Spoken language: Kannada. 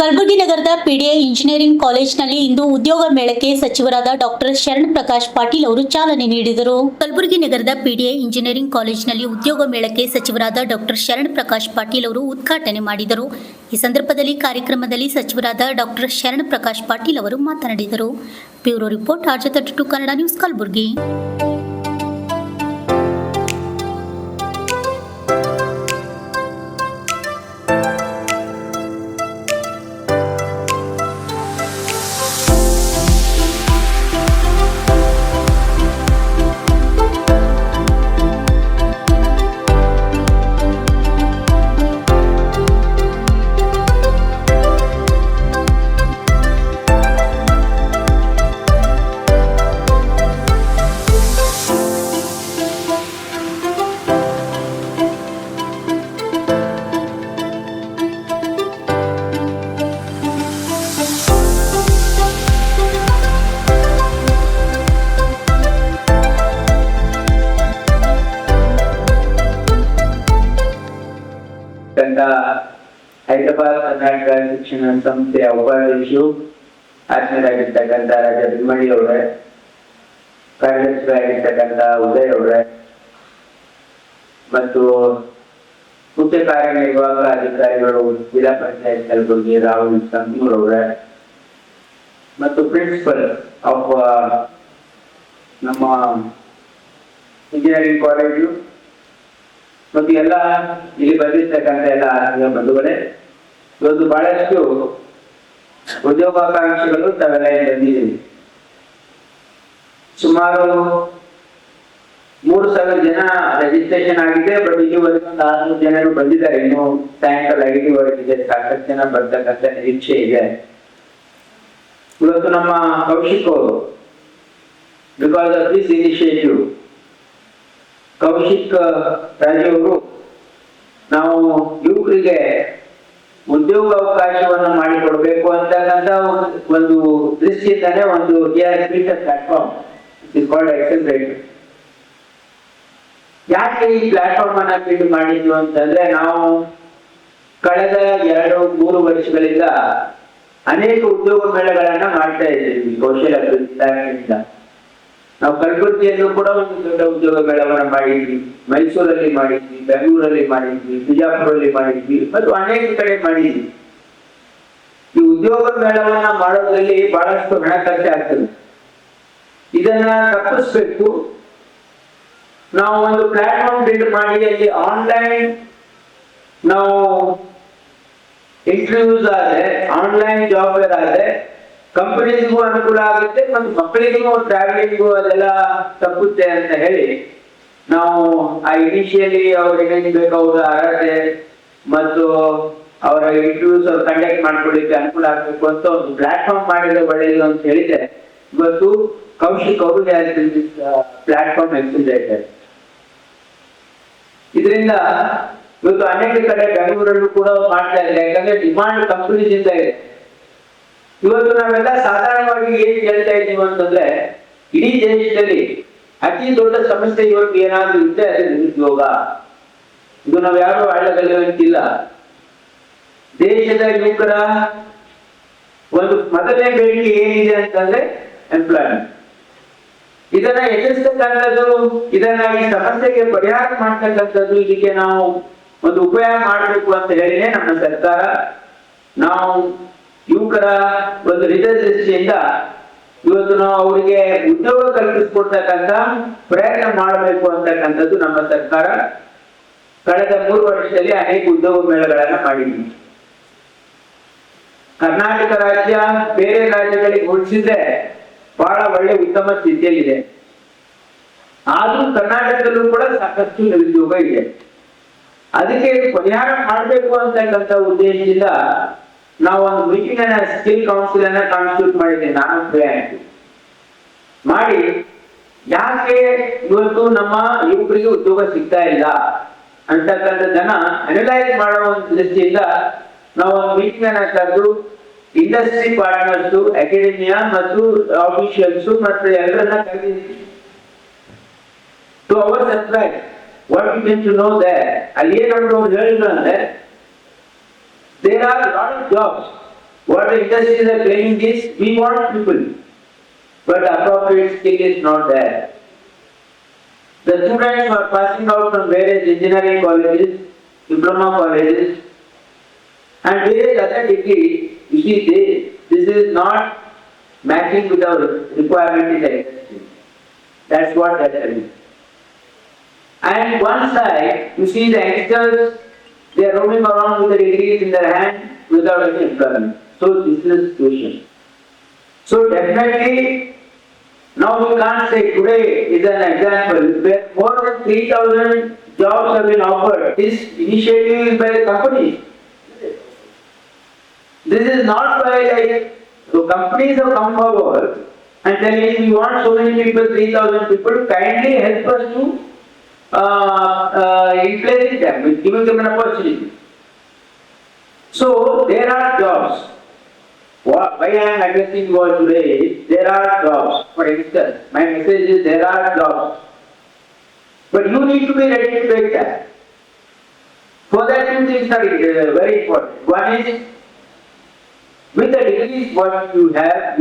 ಕಲಬುರಗಿ ನಗರದ ಪಿಡಿಎ ಇಂಜಿನಿಯರಿಂಗ್ ಕಾಲೇಜಿನಲ್ಲಿ ಇಂದು ಉದ್ಯೋಗ ಮೇಳಕ್ಕೆ ಸಚಿವರಾದ ಡಾಕ್ಟರ್ ಶರಣ್ ಪ್ರಕಾಶ್ ಪಾಟೀಲ್ ಅವರು ಚಾಲನೆ ನೀಡಿದರು. ಕಲಬುರಗಿ ನಗರದ ಪಿಡಿಎ ಇಂಜಿನಿಯರಿಂಗ್ ಕಾಲೇಜಿನಲ್ಲಿ ಉದ್ಯೋಗ ಮೇಳಕ್ಕೆ ಸಚಿವರಾದ ಡಾಕ್ಟರ್ ಶರಣ್ ಪ್ರಕಾಶ್ ಪಾಟೀಲ್ ಅವರು ಉದ್ಘಾಟನೆ ಮಾಡಿದರು. ಈ ಸಂದರ್ಭದಲ್ಲಿ ಕಾರ್ಯಕ್ರಮದಲ್ಲಿ ಸಚಿವರಾದ ಡಾಕ್ಟರ್ ಶರಣ್ ಪ್ರಕಾಶ್ ಪಾಟೀಲ್ ಅವರು ಮಾತನಾಡಿದರು. Bureau report RJ32 Kannada news Kalaburagi. Hyderabad Karnataka ಶಿಕ್ಷಣ ಸಂಸ್ಥೆಯ ಉಪಾಧ್ಯಕ್ಷರು ಆತ್ಮೀಯರಾಗಿರ್ತಕ್ಕಂಥ ರಾಜ ಬಿಮ್ಮಡಿ ಅವರೇ, ಕಾರ್ಯದರ್ಶಿಯಾಗಿರ್ತಕ್ಕಂಥ ಉದಯ್ ಅವರೇ ಮತ್ತು ಮುಖ್ಯ ಕಾರ್ಯನಿರ್ವಾಹಕ ಅಧಿಕಾರಿಗಳು ಜಿಲ್ಲಾ ಪಂಚಾಯತ್ ಕಲಬುರಗಿ ರಾಹುಲ್ ಸಂತೂರ್ ಅವರೇ ಮತ್ತು ಪ್ರಿನ್ಸಿಪಲ್ ಆಫ್ ನಮ್ಮ ಇಂಜಿನಿಯರಿಂಗ್ ಕಾಲೇಜು ಮತ್ತು ಎಲ್ಲ ಇಲ್ಲಿ ಬಂದಿರ್ತಕ್ಕಂಥ ಎಲ್ಲ ಆತ್ಮೀಯ ಬಂಧುಗಳೇ, ಇವತ್ತು ಬಹಳಷ್ಟು ಉದ್ಯೋಗಾಕಾಂಕ್ಷಿಗಳು ತಾವೆಲ್ಲ ಬಂದಿದ್ದೀವಿ. ಸುಮಾರು 3,000 ಜನ ರಿಜಿಸ್ಟ್ರೇಷನ್ ಆಗಿದೆ. ಬಟ್ ಇಲ್ಲಿವರೆಗೂ ಒಂದು 600 ಜನರು ಬಂದಿದ್ದಾರೆ. ಇನ್ನು ಸಾಯಂಕಾಲ 5ವರೆಗಿದೆ. ಸಾಕಷ್ಟು ಜನ ಬರ್ತಕ್ಕಂಥ ನಿರೀಕ್ಷೆ ಇದೆ. ಇವತ್ತು ನಮ್ಮ ಕೌಶಿಕ್ ಅವರು because of this initiative Kaushik ರಾಜವರು ನಾವು ಯುವಕರಿಗೆ ಉದ್ಯೋಗ ಅವಕಾಶವನ್ನು ಮಾಡಿಕೊಡ್ಬೇಕು ಅಂತಕ್ಕಂಥ ಒಂದು ದೃಷ್ಟಿಯಿಂದಾನೆ ಒಂದು ಪ್ಲಾಟ್ಫಾರ್ಮ್ ಎಕ್ಸೆಲರೇಟರ್. ಯಾಕೆ ಈ ಪ್ಲಾಟ್ಫಾರ್ಮ್ ಅನ್ನ ಬಿಲ್ಡ್ ಮಾಡಿದ್ವಿ ಅಂತಂದ್ರೆ, ನಾವು ಕಳೆದ 2-3 ವರ್ಷಗಳಿಂದ ಅನೇಕ ಉದ್ಯೋಗ ಮೇಳಗಳನ್ನ ಮಾಡ್ತಾ ಇದ್ದೀವಿ. ಕೌಶಲ್ಯ ಅಭಿವೃದ್ಧಿ ಇಲಾಖೆಯಿಂದ ನಾವು ಕಲಬುರಗಿಯಲ್ಲೂ ಕೂಡ ಒಂದು ದೊಡ್ಡ ಉದ್ಯೋಗ ಮೇಳವನ್ನು ಮಾಡಿದ್ವಿ, ಮೈಸೂರಲ್ಲಿ ಮಾಡಿದ್ವಿ, ಬೆಂಗಳೂರಲ್ಲಿ ಮಾಡಿದ್ವಿ, ಬಿಜಾಪುರಲ್ಲಿ ಮಾಡಿದ್ವಿ ಮತ್ತು ಅನೇಕ ಕಡೆ ಮಾಡಿದ್ವಿ. ಈ ಉದ್ಯೋಗ ಮೇಳವನ್ನ ಮಾಡೋದ್ರಲ್ಲಿ ಬಹಳಷ್ಟು ಹಣ ಖರ್ಚಾಗ್ತದೆ. ಇದನ್ನ ತಪ್ಪಿಸ್ಬೇಕು. ನಾವು ಒಂದು ಪ್ಲಾಟ್ಫಾರ್ಮ್ ಬಿಲ್ಡ್ ಮಾಡಿ ಅಲ್ಲಿ ಆನ್ಲೈನ್ ನಾವು ಇಂಟರ್ವ್ಯೂಸ್ ಆದ್ರೆ, ಆನ್ಲೈನ್ ಜಾಬ್ ಆದ್ರೆ ಕಂಪನೀಸ್ಗೂ ಅನುಕೂಲ ಆಗುತ್ತೆ ಮತ್ತು ಮಕ್ಕಳಿಗೂ ಟ್ರಾವೆಲಿಂಗು ಅದೆಲ್ಲ ತಪ್ಪುತ್ತೆ ಅಂತ ಹೇಳಿ ನಾವು ಆ ಇನಿಷಿಯಲಿ ಅವ್ರಿಗೆ ಏನೇನು ಬೇಕು ಅವ್ರ ಅರ್ಹತೆ ಮತ್ತು ಅವರ ಇಂಟರ್ವ್ಯೂಸ್ ಅವ್ರು ಕಂಡಕ್ಟ್ ಮಾಡ್ಕೊಳ್ಳಿಕ್ಕೆ ಅನುಕೂಲ ಆಗ್ಬೇಕು ಅಂತ ಒಂದು ಪ್ಲಾಟ್ಫಾರ್ಮ್ ಮಾಡಿದ್ರೆ ಒಳ್ಳೆಯದು ಅಂತ ಹೇಳಿದ್ರೆ, ಇವತ್ತು ಕೌಶಿಕ್ ಅವರು ಪ್ಲಾಟ್ಫಾರ್ಮ್ ಎಕ್ಸಿಲೇಟರ್. ಇದರಿಂದ ಇವತ್ತು ಅನೇಕ ಕಡೆ ಬೆಂಗಳೂರಲ್ಲೂ ಕೂಡ ಮಾಡ್ತಾ ಇದ್ದಾರೆ. ಯಾಕಂದ್ರೆ ಡಿಮಾಂಡ್ ಕಂಪನೀಸ್ ಇಂದ ಇದೆ. ಇವತ್ತು ನಾವೆಲ್ಲ ಸಾಧಾರಣವಾಗಿ ಏನ್ ಕೇಳ್ತಾ ಇದ್ದೀವಿ ಅಂತಂದ್ರೆ, ಇಡೀ ದೇಶದಲ್ಲಿ ಅತಿ ದೊಡ್ಡ ಸಮಸ್ಯೆ ಇವತ್ತು ಏನಾದ್ರೂ ಇದ್ರೆ ಅದು ನಿರುದ್ಯೋಗ. ಇದು ನಾವ್ ಯಾರು ಆಳಗಲ್ಲಿಲ್ಲ. ದೇಶದ ಯುವಕರ ಒಂದು ಮೊದಲನೇ ಬೇಡಿಕೆ ಏನಿದೆ ಅಂತಂದ್ರೆ ಎಂಪ್ಲಾಯ್ಮೆಂಟ್. ಇದನ್ನ ಎದುರಿಸ್ತಕ್ಕಂಥದ್ದು, ಇದನ್ನ ಈ ಸಮಸ್ಯೆಗೆ ಪರಿಹಾರ ಮಾಡ್ತಕ್ಕಂಥದ್ದು, ಇದಕ್ಕೆ ನಾವು ಒಂದು ಉಪಯೋಗ ಮಾಡಬೇಕು ಅಂತ ಹೇಳಿನೇ ನಮ್ಮ ಸರ್ಕಾರ ನಾವು ಯುವಕರ ಒಂದು ಹಿತದೃಷ್ಟಿಯಿಂದ ಇವತ್ತು ನಾವು ಅವರಿಗೆ ಉದ್ಯೋಗ ಕಲ್ಪಿಸಿಕೊಡ್ತಕ್ಕಂಥ ಪ್ರಯತ್ನ ಮಾಡಬೇಕು ಅಂತಕ್ಕಂಥದ್ದು ನಮ್ಮ ಸರ್ಕಾರ ಕಳೆದ 3 ವರ್ಷದಲ್ಲಿ ಅನೇಕ ಉದ್ಯೋಗ ಮೇಳಗಳನ್ನ ಮಾಡಿದ್ವಿ. ಕರ್ನಾಟಕ ರಾಜ್ಯ ಬೇರೆ ರಾಜ್ಯಗಳಿಗೆ ಹೋಲಿಸಿದ್ರೆ ಬಹಳ ಒಳ್ಳೆ ಉತ್ತಮ ಸ್ಥಿತಿಯಲ್ಲಿದೆ. ಆದ್ರೂ ಕರ್ನಾಟಕದಲ್ಲೂ ಕೂಡ ಸಾಕಷ್ಟು ನಿರುದ್ಯೋಗ ಇದೆ. ಅದಕ್ಕೆ ಪರಿಹಾರ ಮಾಡಬೇಕು ಅಂತಕ್ಕಂಥ ಉದ್ದೇಶದಿಂದ ನಾವು ಒಂದು ಮೀಟಿಂಗ್ ಅನ್ನ ಸ್ಕಿಲ್ ಕೌನ್ಸಿಲ್ ಅನ್ನ ಕಾನ್ಸ್ಟಿಟ್ಯೂಟ್ ಮಾಡಿದ್ದೇವೆ. ನಾನು ಪ್ರಯಾಣಿಸಿ ಮಾಡಿ ಯಾಕೆ ಇವತ್ತು ನಮ್ಮ ಯುವಕರಿಗೆ ಉದ್ಯೋಗ ಸಿಗ್ತಾ ಇಲ್ಲ ಅಂತಕ್ಕಂಥದ್ದನ್ನ ಅನಲೈಸ್ ಮಾಡೋ ಒಂದು ದೃಷ್ಟಿಯಿಂದ ನಾವು ಒಂದು ಮೀಟಿಂಗ್ ಅನ್ನ ಕರೆದು ಇಂಡಸ್ಟ್ರಿ ಪಾರ್ಟ್ನರ್ಸ್, ಅಕಾಡೆಮಿಯಾ ಮತ್ತು ಆಫೀಷಿಯಲ್ಸ್ ಮತ್ತು ಎಲ್ಲರನ್ನ ಕರೆದಿದ್ದೀವಿ. To our surprise what you need to know there, ಅಲ್ಲಿ ಏನಾದ್ರು ಹೇಳಿದ್ರು ಅಂದ್ರೆ there are a lot of jobs what the industries are claiming is, we want people, but the appropriate skill is not there. The students who are passing out from various engineering colleges, diploma colleges, and various other degrees, you see, this is not matching with our requirement in the industry. That's what they are telling. And one side, you see the youngsters, they are roaming around with the degrees in their hand without any employment. So this is the situation. So definitely, now we can't say today is an example where more than 3,000 jobs have been offered. This initiative is by the company. This is not by like, so companies have come forward and telling we want so many people, 3,000 people, kindly help us to replace them, with giving them an opportunity. So there are jobs. Why I am addressing you all today is there are jobs. For instance, my message is there are jobs. But you need to be ready to take that. For that, two things are very important. One is, with the degrees what you have,